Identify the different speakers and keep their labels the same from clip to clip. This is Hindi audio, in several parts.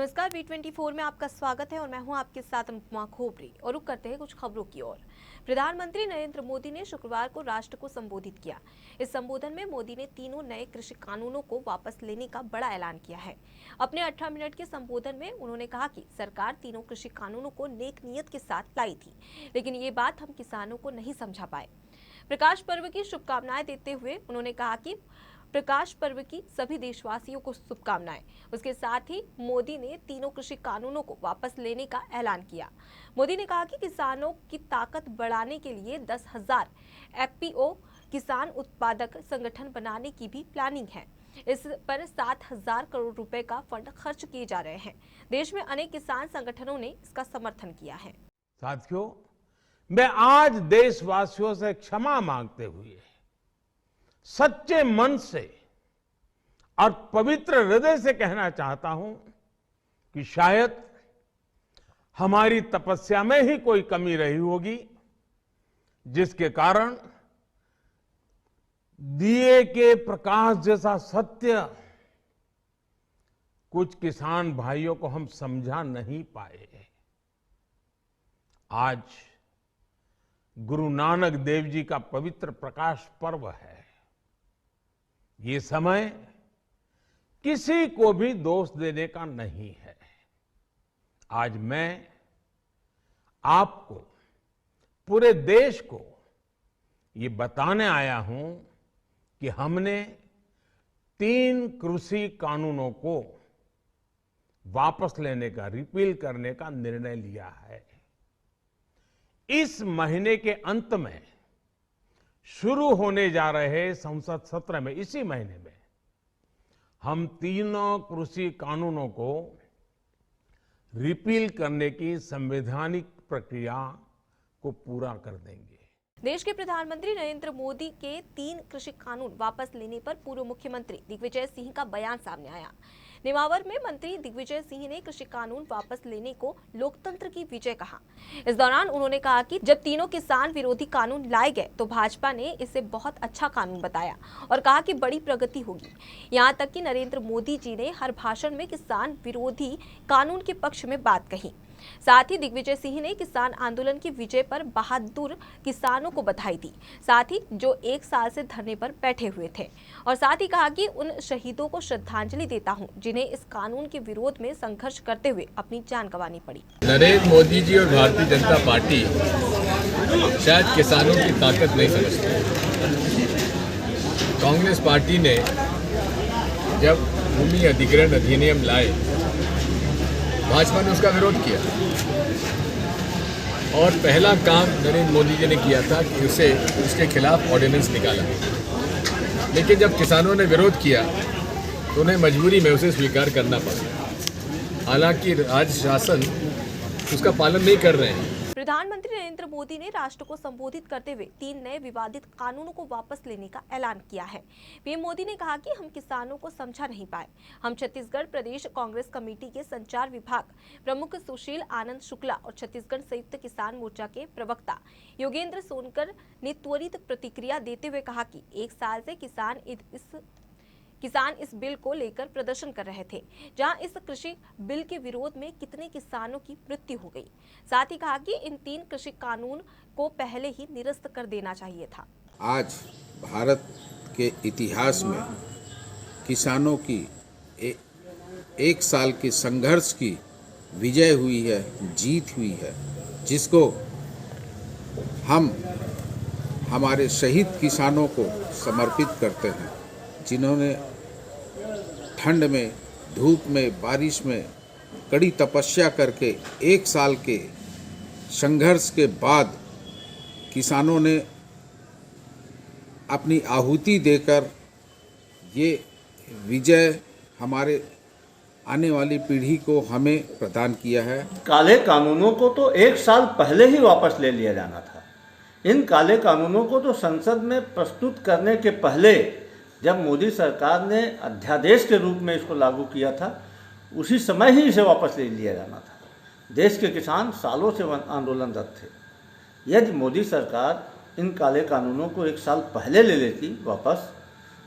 Speaker 1: नमस्कार, V24 में आपका स्वागत है और मैं हूं आपके साथ अनुपमा खोपरी। और रुक करते हैं कुछ खबरों की ओर। प्रधानमंत्री नरेंद्र मोदी ने शुक्रवार को राष्ट्र को संबोधित किया। इस संबोधन में मोदी ने तीनों नए कृषि कानूनों को वापस लेने का बड़ा ऐलान किया है। अपने 18 मिनट के संबोधन में उन्होंने कहा कि सरकार तीनों कृषि कानूनों को नेक नियत के साथ लाई थी, लेकिन ये बात हम किसानों को नहीं समझा पाए। प्रकाश पर्व की शुभकामनाएं देते हुए उन्होंने कहा कि प्रकाश पर्व की सभी देशवासियों को शुभकामनाएं। उसके साथ ही मोदी ने तीनों कृषि कानूनों को वापस लेने का ऐलान किया। मोदी ने कहा कि किसानों की ताकत बढ़ाने के लिए 10,000 FPO किसान उत्पादक संगठन बनाने की भी प्लानिंग है। इस पर 7,000 करोड़ रुपए का फंड खर्च किए जा रहे हैं। देश में अनेक किसान संगठनों ने इसका समर्थन किया है।
Speaker 2: साथियों, मैं आज देशवासियों से क्षमा मांगते हुए सच्चे मन से और पवित्र हृदय से कहना चाहता हूं कि शायद हमारी तपस्या में ही कोई कमी रही होगी, जिसके कारण दिए के प्रकाश जैसा सत्य कुछ किसान भाइयों को हम समझा नहीं पाए। आज गुरु नानक देव जी का पवित्र प्रकाश पर्व है। ये समय किसी को भी दोष देने का नहीं है। आज मैं आपको, पूरे देश को ये बताने आया हूं कि हमने 3 कृषि कानूनों को वापस लेने का, रिपील करने का निर्णय लिया है। इस महीने के अंत में शुरू होने जा रहे संसद सत्र में, इसी महीने में हम तीनों कृषि कानूनों को रिपील करने की संवैधानिक प्रक्रिया को पूरा कर देंगे।
Speaker 1: देश के प्रधानमंत्री नरेंद्र मोदी के 3 कृषि कानून वापस लेने पर पूर्व मुख्यमंत्री दिग्विजय सिंह का बयान सामने आया। नेमावर में मंत्री दिग्विजय सिंह ने कृषि कानून वापस लेने को लोकतंत्र की विजय कहा। इस दौरान उन्होंने कहा कि जब तीनों किसान विरोधी कानून लाए गए तो भाजपा ने इसे बहुत अच्छा कानून बताया और कहा कि बड़ी प्रगति होगी। यहां तक कि नरेंद्र मोदी जी ने हर भाषण में किसान विरोधी कानून के पक्ष में बात कही। साथ ही दिग्विजय सिंह ने किसान आंदोलन की विजय पर बहादुर किसानों को बधाई दी, साथ ही जो 1 साल से धरने पर बैठे हुए थे, और साथ ही कहा कि उन शहीदों को श्रद्धांजलि देता हूं जिन्हें इस कानून के विरोध में संघर्ष करते हुए अपनी जान गंवानी पड़ी।
Speaker 3: नरेंद्र मोदी जी और भारतीय जनता पार्टी शायद किसानों की ताकत नहीं समझते। कांग्रेस पार्टी ने जब भूमि अधिग्रहण अधिनियम लाए, भाजपा ने उसका विरोध किया और पहला काम नरेंद्र मोदी जी ने किया था कि उसके खिलाफ ऑर्डिनेंस निकाला। लेकिन जब किसानों ने विरोध किया तो उन्हें मजबूरी में उसे स्वीकार करना पड़ा। हालांकि राज्य शासन उसका पालन नहीं कर रहे हैं।
Speaker 1: प्रधानमंत्री नरेंद्र मोदी ने राष्ट्र को संबोधित करते हुए 3 नए विवादित कानूनों को वापस लेने का ऐलान किया है। पीएम मोदी ने कहा कि हम किसानों को समझा नहीं पाए। हम छत्तीसगढ़ प्रदेश कांग्रेस कमेटी के संचार विभाग प्रमुख सुशील आनंद शुक्ला और छत्तीसगढ़ संयुक्त किसान मोर्चा के प्रवक्ता योगेंद्र सोनकर ने त्वरित प्रतिक्रिया देते हुए कहा कि 1 साल से किसान इस बिल को लेकर प्रदर्शन कर रहे थे, जहां इस कृषि बिल के विरोध में कितने किसानों की मृत्यु हो गई। साथ ही कहा कि इन 3 कृषि कानून को पहले ही निरस्त कर देना चाहिए था।
Speaker 4: आज भारत के इतिहास में किसानों की 1 साल के संघर्ष की विजय हुई है, जीत हुई है, जिसको हम हमारे शहीद किसानों को समर्पित करते हैं, जिन्होंने ठंड में, धूप में, बारिश में कड़ी तपस्या करके 1 साल के संघर्ष के बाद किसानों ने अपनी आहुति देकर ये विजय हमारे आने वाली पीढ़ी को हमें प्रदान किया है।
Speaker 5: काले कानूनों को तो 1 साल पहले ही वापस ले लिया जाना था। इन काले कानूनों को तो संसद में प्रस्तुत करने के पहले, जब मोदी सरकार ने अध्यादेश के रूप में इसको लागू किया था, उसी समय ही इसे वापस ले लिया जाना था। देश के किसान सालों से आंदोलनरत थे। यदि मोदी सरकार इन काले कानूनों को 1 साल पहले ले लेती वापस,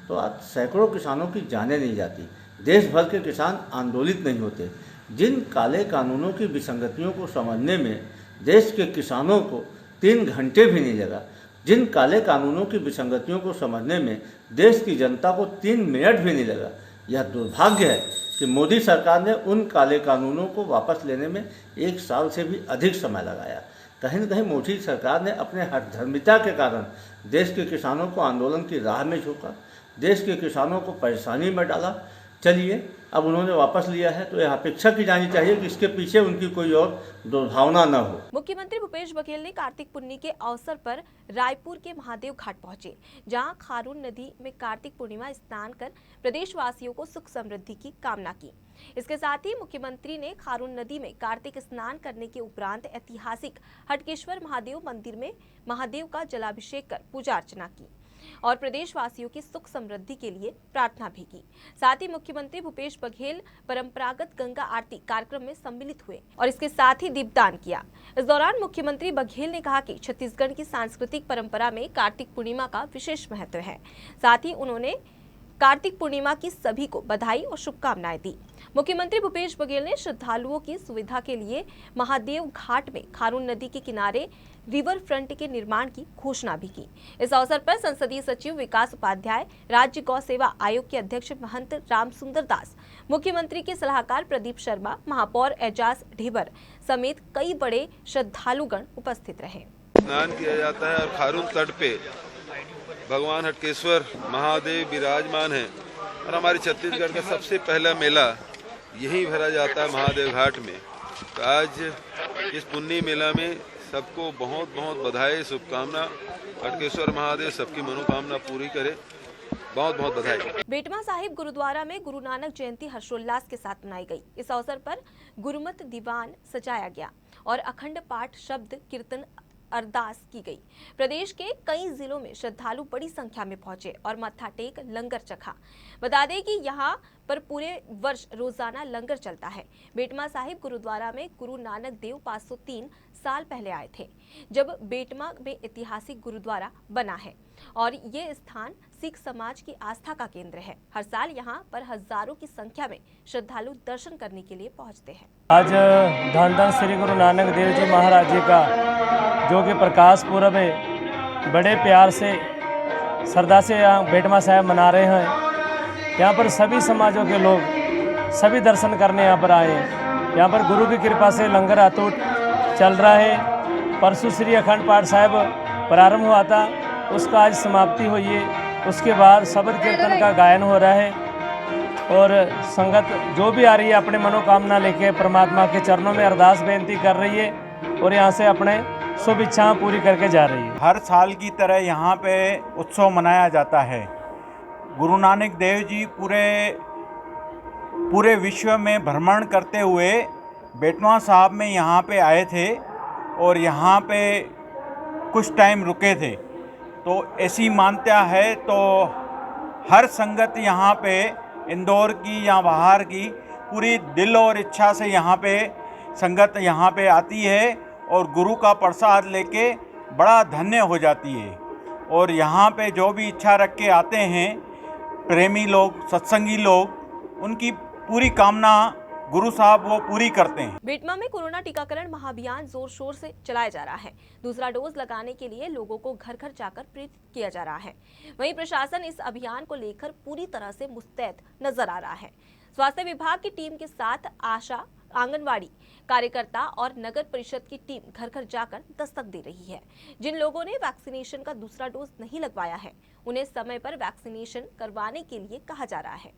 Speaker 5: तो आज सैकड़ों किसानों की जानें नहीं जाती, देश भर के किसान आंदोलित नहीं होते। जिन काले कानूनों की विसंगतियों को समझने में देश के किसानों को 3 घंटे भी नहीं लगा, जिन काले कानूनों की विसंगतियों को समझने में देश की जनता को 3 मिनट भी नहीं लगा, यह दुर्भाग्य है कि मोदी सरकार ने उन काले कानूनों को वापस लेने में 1 साल से भी अधिक समय लगाया। कहीं न कहीं मोदी सरकार ने अपने हठधर्मिता के कारण देश के किसानों को आंदोलन की राह में झोंका, देश के किसानों को परेशानी में डाला। चलिए, अब उन्होंने वापस लिया है तो यह अपेक्षा की जानी चाहिए कि इसके पीछे उनकी कोई और दुर्भावना न हो।
Speaker 1: मुख्यमंत्री भूपेश बघेल ने कार्तिक पूर्णिमा के अवसर पर रायपुर के महादेव घाट पहुंचे, जहां खारून नदी में कार्तिक पूर्णिमा स्नान कर प्रदेशवासियों को सुख समृद्धि की कामना की। इसके साथ ही मुख्यमंत्री ने खारून नदी में कार्तिक स्नान करने के उपरांत ऐतिहासिक हटकेश्वर महादेव मंदिर में महादेव का जलाभिषेक कर पूजा अर्चना की और प्रदेशवासियों की सुख समृद्धि के लिए प्रार्थना भी की। साथ ही मुख्यमंत्री भूपेश बघेल परंपरागत गंगा आरती कार्यक्रम में सम्मिलित हुए और इसके साथ ही दीपदान किया। इस दौरान मुख्यमंत्री बघेल ने कहा कि छत्तीसगढ़ की सांस्कृतिक परंपरा में कार्तिक पूर्णिमा का विशेष महत्व है। साथ ही उन्होंने कार्तिक पूर्णिमा की सभी को बधाई और शुभकामनाएं दी। मुख्यमंत्री भूपेश बघेल ने श्रद्धालुओं की सुविधा के लिए महादेव घाट में खारून नदी के किनारे रिवर फ्रंट के निर्माण की घोषणा भी की। इस अवसर पर संसदीय सचिव विकास उपाध्याय, राज्य गौ सेवा आयोग के अध्यक्ष महंत राम सुंदर दास, मुख्यमंत्री के सलाहकार प्रदीप शर्मा, महापौर एजाज ढेबर समेत कई बड़े श्रद्धालुगण उपस्थित रहे।
Speaker 6: स्नान किया जाता है और खारून तट पे भगवान हटकेश्वर महादेव विराजमान है और हमारे छत्तीसगढ़ का सबसे पहला मेला यहीं भरा जाता है महादेव घाट में। तो आज इस पुण्य मेला में सबको बहुत बहुत बधाई, शुभकामना। हटकेश्वर महादेव सबकी मनोकामना पूरी करे। बहुत बहुत बधाई।
Speaker 1: बेटमा साहिब गुरुद्वारा में गुरु नानक जयंती हर्षोल्लास के साथ मनाई गई। इस अवसर पर गुरुमत दीवान सजाया गया और अखंड पाठ, शब्द कीर्तन, अरदास की गई। प्रदेश के कई जिलों में श्रद्धालु बड़ी संख्या में पहुंचे और मत्था टेक लंगर चखा। बता दें कि यहां पर पूरे वर्ष रोजाना लंगर चलता है। बेटमा साहिब गुरुद्वारा में गुरु नानक देव 503 साल पहले आए थे, जब बेटमा में ऐतिहासिक गुरुद्वारा बना है और ये स्थान सिख समाज की आस्था का केंद्र है। हर साल यहाँ पर हजारों की संख्या में श्रद्धालु दर्शन करने के लिए पहुँचते हैं।
Speaker 7: आज धन धन श्री गुरु नानक देव जी महाराज जी का जो कि प्रकाश पूर्व है, बड़े प्यार से श्रद्धा से यहाँ बेटमा साहब मना रहे हैं। यहाँ पर सभी समाजों के लोग सभी दर्शन करने यहाँ पर आए हैं। यहाँ पर गुरु की कृपा से लंगर अटूट चल रहा है। परसों श्री अखंड पाठ साहब प्रारंभ हुआ था, उसका आज समाप्ति हुई है। उसके बाद शब्द कीर्तन का गायन हो रहा है और संगत जो भी आ रही है अपने मनोकामना लेके परमात्मा के चरणों में अरदास बेनती कर रही है और यहाँ से अपने शुभ इच्छाएं पूरी करके जा रही है।
Speaker 8: हर साल की तरह यहाँ पे उत्सव मनाया जाता है। गुरु नानक देव जी पूरे विश्व में भ्रमण करते हुए बेटमा साहब में यहाँ पे आए थे और यहाँ पे कुछ टाइम रुके थे। तो ऐसी मान्यता है, तो हर संगत यहाँ पे इंदौर की या बाहर की पूरी दिल और इच्छा से यहाँ पे संगत यहाँ पे आती है और गुरु का प्रसाद लेके बड़ा धन्य हो जाती है। और यहाँ पे जो भी इच्छा रख के आते हैं प्रेमी लोग, सत्संगी लोग, उनकी पूरी कामना गुरु साहब वो पूरी करते हैं।
Speaker 1: बेटमा में कोरोना टीकाकरण महाअभियान जोर शोर से चलाया जा रहा है। दूसरा डोज लगाने के लिए लोगों को घर घर जाकर प्रेरित किया जा रहा है। वहीं प्रशासन इस अभियान को लेकर पूरी तरह से मुस्तैद नजर आ रहा है। स्वास्थ्य विभाग की टीम के साथ आशा, आंगनवाड़ी कार्यकर्ता और नगर परिषद की टीम घर घर जाकर दस्तक दे रही है। जिन लोगों ने वैक्सीनेशन का दूसरा डोज नहीं लगवाया है, उन्हें समय पर वैक्सीनेशन करवाने के लिए कहा जा रहा है।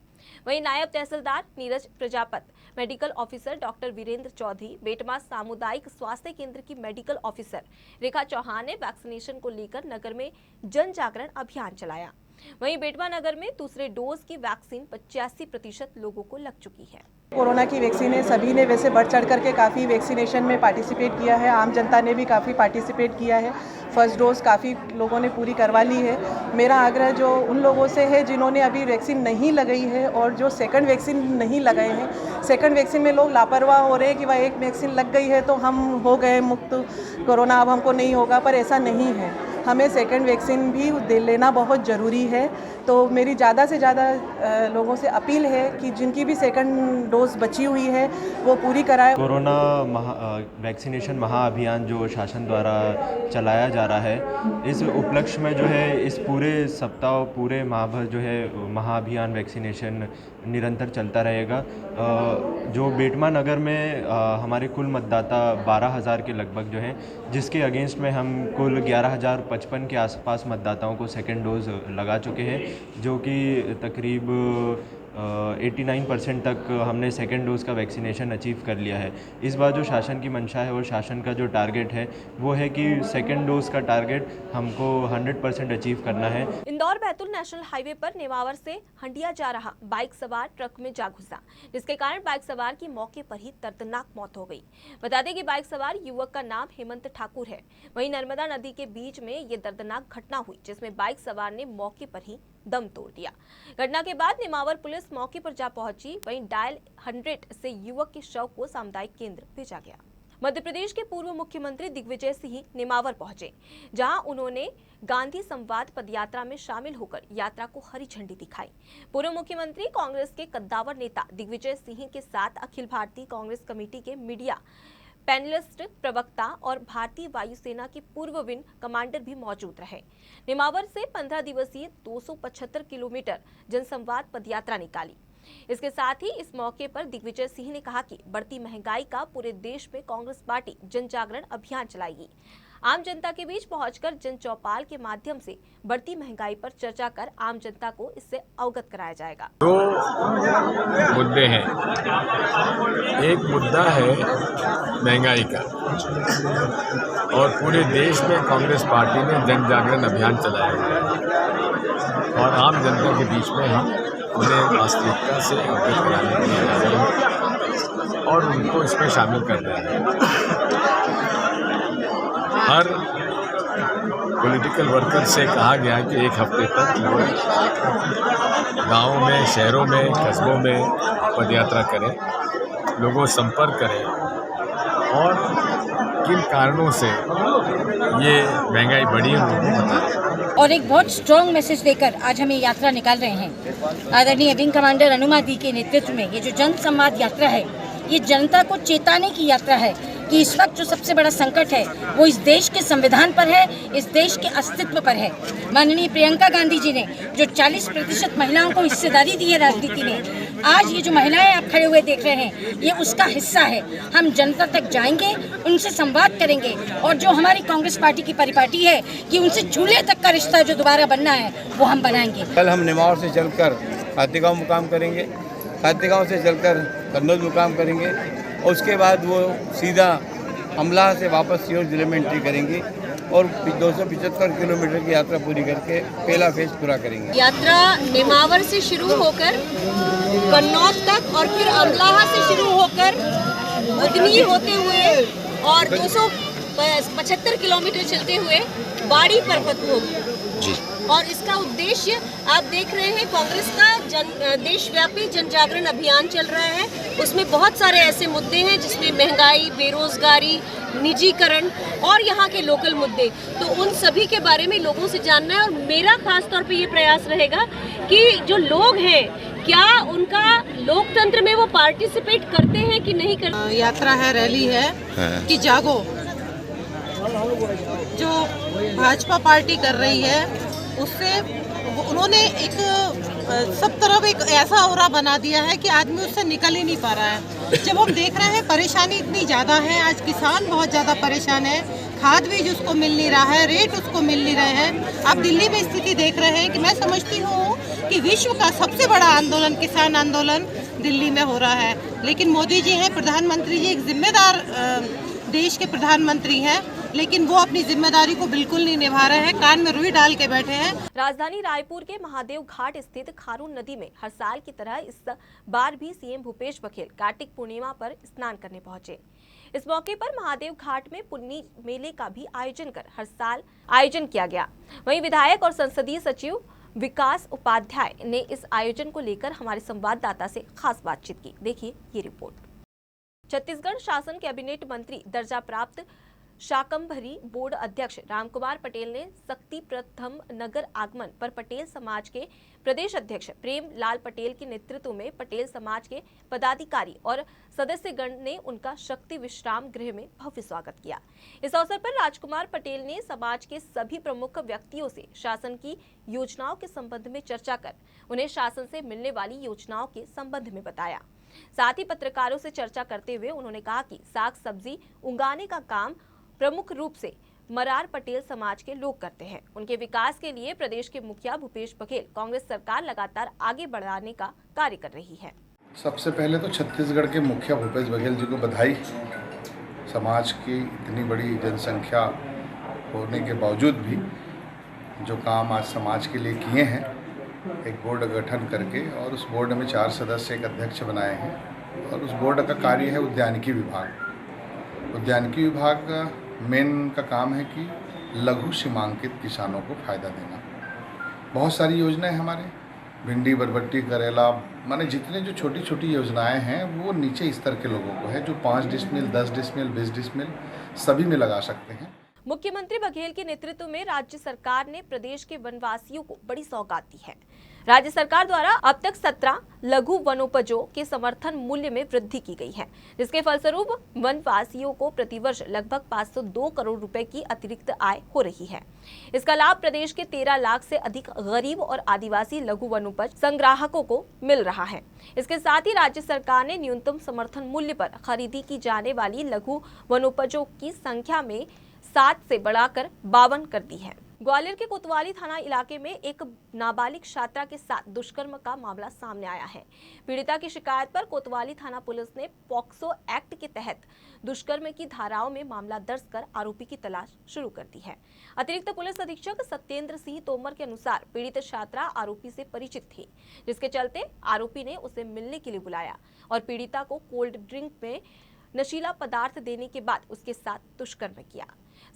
Speaker 1: वहीं नायब तहसीलदार Neeraj Prajapat, medical officer doctor Virendra Chaudhary, Betma सामुदायिक स्वास्थ्य केंद्र की मेडिकल ऑफिसर रेखा चौहान ने वैक्सीनेशन को लेकर नगर में जन जागरण अभियान चलाया। वहीं बेटमा नगर में दूसरे डोज की वैक्सीन 85% लोगों को लग चुकी है।
Speaker 9: कोरोना की वैक्सीन है, सभी ने वैसे बढ़ चढ़ करके काफ़ी वैक्सीनेशन में पार्टिसिपेट किया है। आम जनता ने भी काफ़ी पार्टिसिपेट किया है। फर्स्ट डोज काफ़ी लोगों ने पूरी करवा ली है। मेरा आग्रह जो उन लोगों से है जिन्होंने अभी वैक्सीन नहीं लगाई है और जो सेकंड वैक्सीन नहीं लगाए हैं, सेकंड वैक्सीन में लोग लापरवाह हो रहे हैं कि भाई एक वैक्सीन लग गई है तो हम हो गए मुक्त, कोरोना अब हमको नहीं होगा, पर ऐसा नहीं है। हमें सेकंड वैक्सीन भी लेना बहुत ज़रूरी है। तो मेरी ज़्यादा से ज़्यादा लोगों से अपील है कि जिनकी भी सेकंड डोज बची हुई है वो पूरी कराएं।
Speaker 10: कोरोना वैक्सीनेशन महाअभियान जो शासन द्वारा चलाया जा रहा है, इस उपलक्ष्य में जो है इस पूरे सप्ताह पूरे माह भर जो है महाअभियान वैक्सीनेशन निरंतर चलता रहेगा। जो बेटमा नगर में हमारे कुल मतदाता 12,000 के लगभग जो हैं, जिसके अगेंस्ट में हम कुल 11,055 के आसपास मतदाताओं को सेकेंड डोज लगा चुके हैं, जो कि तकरीब 89% तक हमने सेकेंड डोज का वैक्सीनेशन अचीव कर लिया है। इस बार जो शासन की मंशा है और शासन का जो टारगेट है वो है कि सेकेंड डोज का टारगेट हमको 100% अचीव करना है।
Speaker 1: इंदौर बैतूल नेशनल हाईवे पर नेमावर से हंडिया जा रहा बाइक सवार ट्रक में जा घुसा, जिसके कारण बाइक सवार की मौके पर ही दर्दनाक मौत हो गई। बता दें कि बाइक सवार युवक का नाम हेमंत ठाकुर है। वहीं नर्मदा नदी के बीच में ये दर्दनाक घटना हुई, जिसमें बाइक सवार ने मौके पर ही दम तोड़ दिया। घटना के बाद नेमावर पुलिस मौके पर जा पहुंची। वहीं डायल 100 से युवक के शव को सामुदायिक केंद्र भेजा गया। मध्य प्रदेश के पूर्व मुख्यमंत्री दिग्विजय सिंह नेमावर पहुंचे, जहां उन्होंने गांधी संवाद पदयात्रा में शामिल होकर यात्रा को हरी झंडी दिखाई। पूर्व मुख्यमंत्री कांग्रेस के कद्दावर नेता दिग्विजय सिंह के साथ अखिल भारतीय कांग्रेस कमेटी के मीडिया पैनलिस्ट, प्रवक्ता और भारतीय वायुसेना के पूर्व विंग कमांडर भी मौजूद रहे। नेमावर से 15 दिवसीय 275 किलोमीटर जनसंवाद पदयात्रा निकाली। इसके साथ ही इस मौके पर दिग्विजय सिंह ने कहा कि बढ़ती महंगाई का पूरे देश में कांग्रेस पार्टी जन जागरण अभियान चलाएगी। आम जनता के बीच पहुंचकर जन चौपाल के माध्यम से बढ़ती महंगाई पर चर्चा कर आम जनता को इससे अवगत कराया जाएगा।
Speaker 3: दो मुद्दे हैं। एक मुद्दा है महंगाई का, और पूरे देश में कांग्रेस पार्टी ने जन जागरण अभियान चलाया है और आम जनता के बीच में हम उन्हें वास्तविकता से अवगत कराने के लिए जा रहे हैं और उनको इसमें शामिल कर रहे हैं। हर पॉलिटिकल वर्कर से कहा गया कि 1 हफ्ते तक गाँव में, शहरों में, कस्बों में पदयात्रा करें, लोगों से संपर्क करें और किन कारणों से ये महंगाई बढ़ी है उनको बताएं।
Speaker 11: और एक बहुत स्ट्रॉन्ग मैसेज देकर आज हम ये यात्रा निकाल रहे हैं। आदरणीय विंग कमांडर अनुमा दी के नेतृत्व में ये जो जन संवाद यात्रा है, ये जनता को चेताने की यात्रा है कि इस वक्त जो सबसे बड़ा संकट है वो इस देश के संविधान पर है, इस देश के अस्तित्व पर है। माननीय प्रियंका गांधी जी ने जो 40% महिलाओं को हिस्सेदारी दी है राजनीति में, आज ये जो महिलाएं आप खड़े हुए देख रहे हैं, ये उसका हिस्सा है। हम जनता तक जाएंगे, उनसे संवाद करेंगे और जो हमारी कांग्रेस पार्टी की परिपाटी है कि उनसे चूल्हे तक का रिश्ता जो दोबारा बनना है वो हम बनाएंगे।
Speaker 12: कल हम नेमावर से चलकर खातेगांव मुकाम करेंगे, खातेगांव से चलकर कन्नौज मुकाम करेंगे और उसके बाद वो सीधा अमला से वापस सीहोर जिले में एंट्री करेंगी और 275 किलोमीटर की यात्रा पूरी करके पहला फेज पूरा करेंगे।
Speaker 11: यात्रा नेमावर से शुरू होकर कन्नौज तक और फिर अमलाहा से शुरू होकर बुधनी होते हुए और 275 किलोमीटर चलते हुए बाड़ी पर्वत होगी और इसका उद्देश्य आप देख रहे हैं, कांग्रेस का देशव्यापी जन जागरण अभियान चल रहा है। उसमें बहुत सारे ऐसे मुद्दे हैं जिसमें महंगाई, बेरोजगारी, निजीकरण और यहाँ के लोकल मुद्दे, तो उन सभी के बारे में लोगों से जानना है। और मेरा खास तौर पे ये प्रयास रहेगा कि जो लोग हैं, क्या उनका लोकतंत्र में वो पार्टिसिपेट करते हैं कि नहीं करते।
Speaker 9: यात्रा है, रैली है कि जागो, जो भाजपा पार्टी कर रही है उससे उन्होंने एक सब तरफ एक ऐसा औरा बना दिया है कि आदमी उससे निकल ही नहीं पा रहा है। जब हम देख रहे हैं परेशानी इतनी ज़्यादा है, आज किसान बहुत ज़्यादा परेशान है, खाद बीज उसको मिल नहीं रहा है, रेट उसको मिल नहीं रहे हैं। आप दिल्ली में स्थिति देख रहे हैं कि मैं समझती हूँ कि विश्व का सबसे बड़ा आंदोलन, किसान आंदोलन दिल्ली में हो रहा है। लेकिन मोदी जी हैं प्रधानमंत्री जी, एक जिम्मेदार देश के प्रधानमंत्री हैं, लेकिन वो अपनी जिम्मेदारी को बिल्कुल नहीं निभा रहे हैं, कान में रुई डाल के बैठे हैं।
Speaker 1: राजधानी रायपुर के महादेव घाट स्थित खारून नदी में हर साल की तरह इस बार भी सीएम भूपेश बघेल कार्तिक पूर्णिमा पर स्नान करने पहुंचे। इस मौके पर महादेव घाट में पुन्नी मेले का भी आयोजन कर हर साल आयोजन किया गया। वहीं विधायक और संसदीय सचिव विकास उपाध्याय ने इस आयोजन को लेकर हमारे संवाददाता से खास बातचीत की। देखिए ये रिपोर्ट। छत्तीसगढ़ शासन कैबिनेट मंत्री दर्जा प्राप्त शाकंभरी बोर्ड अध्यक्ष रामकुमार पटेल ने शक्ति प्रथम नगर आगमन पर पटेल समाज के प्रदेश अध्यक्ष प्रेम लाल पटेल के नेतृत्व में पटेल समाज के पदाधिकारी और सदस्यगण ने उनका शक्ति विश्राम गृह में भव्य स्वागत किया। इस अवसर पर राजकुमार पटेल ने समाज के सभी प्रमुख व्यक्तियों से शासन की योजनाओं के संबंध में चर्चा कर उन्हें शासन से मिलने वाली योजनाओं के संबंध में बताया। साथ ही पत्रकारों से चर्चा करते हुए उन्होंने कहा कि साग सब्जी उगाने का काम प्रमुख रूप से मरार पटेल समाज के लोग करते हैं। उनके विकास के लिए प्रदेश के मुखिया भूपेश बघेल कांग्रेस सरकार लगातार आगे बढ़ाने का कार्य कर रही है।
Speaker 13: सबसे पहले तो छत्तीसगढ़ के मुखिया भूपेश बघेल जी को बधाई। समाज की इतनी बड़ी जनसंख्या होने के बावजूद भी जो काम आज समाज के लिए किए हैं, एक बोर्ड गठन करके और उस बोर्ड में 4 सदस्य एक अध्यक्ष बनाए हैं और उस बोर्ड का कार्य है उद्यानिकी विभाग। उद्यानिकी विभाग का मेन का काम है कि लघु सीमांकित किसानों को फ़ायदा देना। बहुत सारी योजनाएं हमारे भिंडी, बरबट्टी, करेला, माने जितने जो छोटी छोटी योजनाएं हैं वो नीचे स्तर के लोगों को है, जो 5 डिसमिल, 10 डिसमिल, 20 डिसमिल सभी में लगा सकते हैं।
Speaker 1: मुख्यमंत्री बघेल के नेतृत्व में राज्य सरकार ने प्रदेश के वनवासियों को बड़ी सौगात दी है। राज्य सरकार द्वारा अब तक 17 लघु वनोपजों के समर्थन मूल्य में वृद्धि की गई है, जिसके फलस्वरूप वनवासियों को प्रतिवर्ष लगभग 502 करोड़ रुपए की अतिरिक्त आय हो रही है। इसका लाभ प्रदेश के 13 लाख से अधिक गरीब और आदिवासी लघु वनोपज संग्राहकों को मिल रहा है। इसके साथ ही राज्य सरकार ने न्यूनतम समर्थन मूल्य पर खरीदी की जाने वाली लघु वनोपजों की संख्या में 7 से बढ़ाकर 52 कर दी है। ग्वालियर के कोतवाली थाना इलाके में एक नाबालिग छात्रा के साथ दुष्कर्म का मामला सामने आया है। पीड़िता की शिकायत पर कोतवाली थाना पुलिस ने पॉक्सो एक्ट के तहत दुष्कर्म की धाराओं में मामला दर्ज कर आरोपी की तलाश शुरू कर दी है। अतिरिक्त पुलिस अधीक्षक सत्येंद्र सिंह तोमर के अनुसार पीड़ित छात्रा आरोपी से परिचित थी, जिसके चलते आरोपी ने उसे मिलने के लिए बुलाया और पीड़िता को कोल्ड ड्रिंक में नशीला पदार्थ देने के बाद उसके साथ दुष्कर्म किया।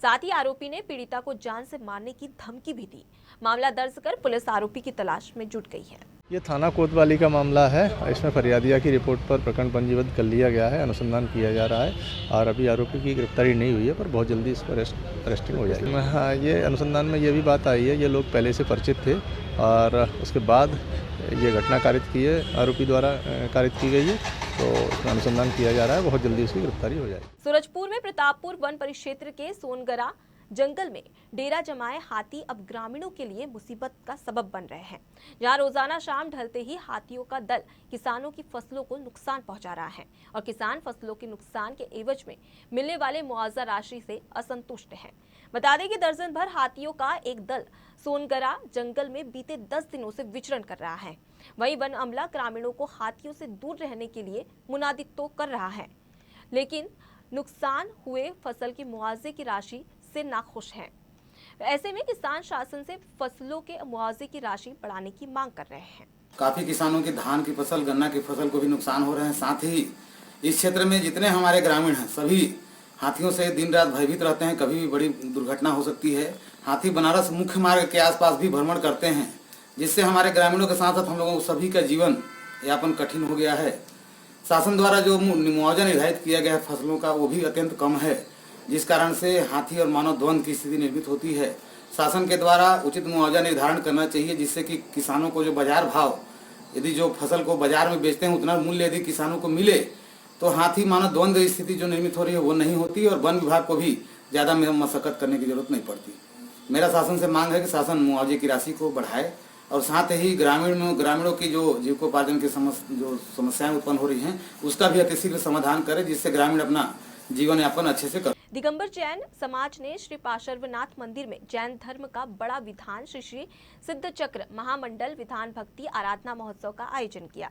Speaker 1: साथ ही आरोपी ने पीड़िता को जान से मारने की धमकी भी दी। मामला दर्ज कर पुलिस आरोपी की तलाश में जुट गई है।
Speaker 14: ये थाना कोतवाली का मामला है। इसमें फरियादिया की रिपोर्ट पर प्रकरण पंजीबद्ध कर लिया गया है, अनुसंधान किया जा रहा है और अभी आरोपी की गिरफ्तारी नहीं हुई है, पर बहुत जल्दी इस पर अरेस्टिंग हो जाएगी। हाँ, ये अनुसंधान में ये भी बात आई है, ये लोग पहले से परिचित थे और उसके बाद ये घटना कारित की है, आरोपी द्वारा कारित की गई है, तो इसमें अनुसंधान किया जा रहा है, बहुत जल्दी उसकी गिरफ्तारी हो जाएगी।
Speaker 1: सूरजपुर में प्रतापपुर वन परिक्षेत्र के सोनगरा जंगल में डेरा जमाए हाथी अब ग्रामीणों के लिए मुसीबत का सबब बन रहे हैं, जहां रोजाना शाम ढलते ही हाथियों का दल किसानों की फसलों को नुकसान पहुंचा रहा है और किसान फसलों के नुकसान के एवज में मिलने वाले मुआवजा राशि से असंतुष्ट हैं। बता दें कि दर्जन भर हाथियों का एक दल सोनगरा जंगल में बीते 10 दिनों से विचरण कर रहा है। वहीं वन अमला ग्रामीणों को हाथियों से दूर रहने के लिए मुनादी तो कर रहा है, लेकिन नुकसान हुए फसल की मुआवजे की राशि से नाखुश हैं। ऐसे में किसान शासन से फसलों के मुआवजे की राशि बढ़ाने की मांग कर रहे हैं।
Speaker 15: काफी किसानों की धान की फसल, गन्ना की फसल को भी नुकसान हो रहे हैं। साथ ही इस क्षेत्र में जितने हमारे ग्रामीण हैं सभी हाथियों से दिन रात भयभीत रहते हैं, कभी भी बड़ी दुर्घटना हो सकती है। हाथी बनारस मुख्य मार्ग के आसपास भी भ्रमण करते हैं, जिससे हमारे ग्रामीणों के साथ साथ हम लोगों को सभी का जीवन यापन कठिन हो गया है। शासन द्वारा जो मुआवजा निर्धारित किया गया है फसलों का, वो भी अत्यंत कम है, जिस कारण से हाथी और मानव द्वंद की स्थिति निर्मित होती है। शासन के द्वारा उचित मुआवजा निर्धारण करना चाहिए, जिससे कि किसानों को जो बाजार भाव, यदि जो फसल को बाजार में बेचते हैं उतना मूल्य यदि किसानों को मिले तो हाथी मानव द्वंद स्थिति जो निर्मित हो रही है वो नहीं होती और वन विभाग को भी ज़्यादा मशक्कत करने की जरूरत नहीं पड़ती। मेरा शासन से मांग है कि शासन मुआवजे की राशि को बढ़ाए और साथ ही ग्रामीणों की जो जीविकोपार्जन की जो समस्याएं उत्पन्न हो रही हैं उसका भी अतिशीघ्र समाधान करे, जिससे ग्रामीण अपना जीवन यापन अच्छे से कर।
Speaker 1: दिगंबर जैन समाज ने श्री पार्श्वनाथ मंदिर में जैन धर्म का बड़ा विधान श्री श्री सिद्ध चक्र महामंडल विधान भक्ति आराधना महोत्सव का आयोजन किया,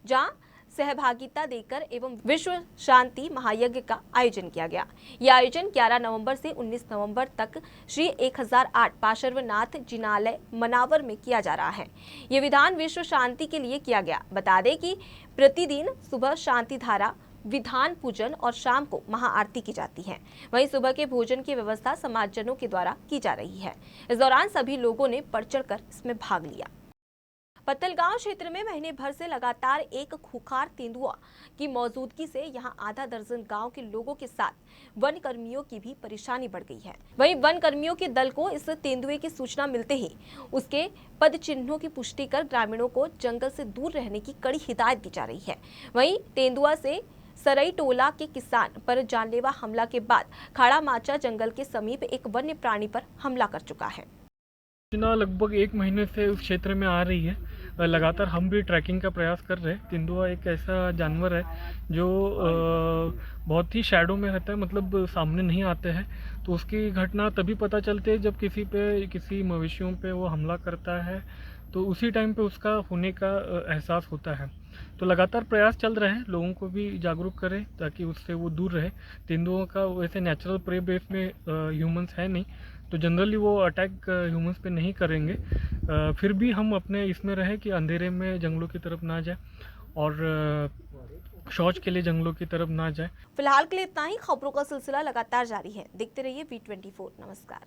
Speaker 1: जहां सहभागिता देकर एवं विश्व शांति महायज्ञ का आयोजन किया गया। यह आयोजन 11 नवंबर से 19 नवंबर तक श्री 1008 पार्श्वनाथ जिनालय मनावर में किया जा रहा है। यह विधान विश्व शांति के लिए किया गया। बता दें कि प्रतिदिन सुबह शांति धारा, विधान पूजन और शाम को महाआरती की जाती है। वहीं सुबह के भोजन की व्यवस्था समाजजनों के द्वारा की जा रही है। इस दौरान सभी लोगों ने बढ़ चढ़कर इसमें भाग लिया। पत्तलगांव क्षेत्र में महीने भर से लगातार एक खूंखार तेंदुआ की मौजूदगी से यहां आधा दर्जन गांव के लोगों के साथ वन कर्मियों की भी परेशानी बढ़ गई है। वहीं वन कर्मियों के दल को इस तेंदुए की सूचना मिलते ही उसके पद चिन्हों की पुष्टि कर ग्रामीणों को जंगल से दूर रहने की कड़ी हिदायत दी जा रही है। वहीं तेंदुआ से सरई टोला के किसान पर जानलेवा हमला के बाद खाड़ा माचा जंगल के समीप एक वन्य प्राणी पर हमला कर चुका है।
Speaker 16: सूचना लगभग 1 महीने से उस क्षेत्र में आ रही है। लगातार हम भी ट्रैकिंग का प्रयास कर रहे हैं। तेंदुआ एक ऐसा जानवर है जो बहुत ही शैडो में रहता है, मतलब सामने नहीं आते हैं। तो उसकी घटना तभी पता चलती है जब किसी मवेशियों पे वो हमला करता है, तो उसी टाइम पे उसका होने का एहसास होता है। तो लगातार प्रयास चल रहे हैं, लोगों को भी जागरूक करें ताकि उससे वो दूर रहे। तेंदुओं का वैसे नेचुरल प्रे बेस में ह्यूमंस है नहीं, तो जनरली वो अटैक ह्यूमंस पे नहीं करेंगे। फिर भी हम अपने इसमें रहे कि अंधेरे में जंगलों की तरफ ना जाए और शौच के लिए जंगलों की तरफ ना जाए।
Speaker 1: फिलहाल के लिए इतना ही। खबरों का सिलसिला लगातार जारी है। देखते रहिए V24। नमस्कार।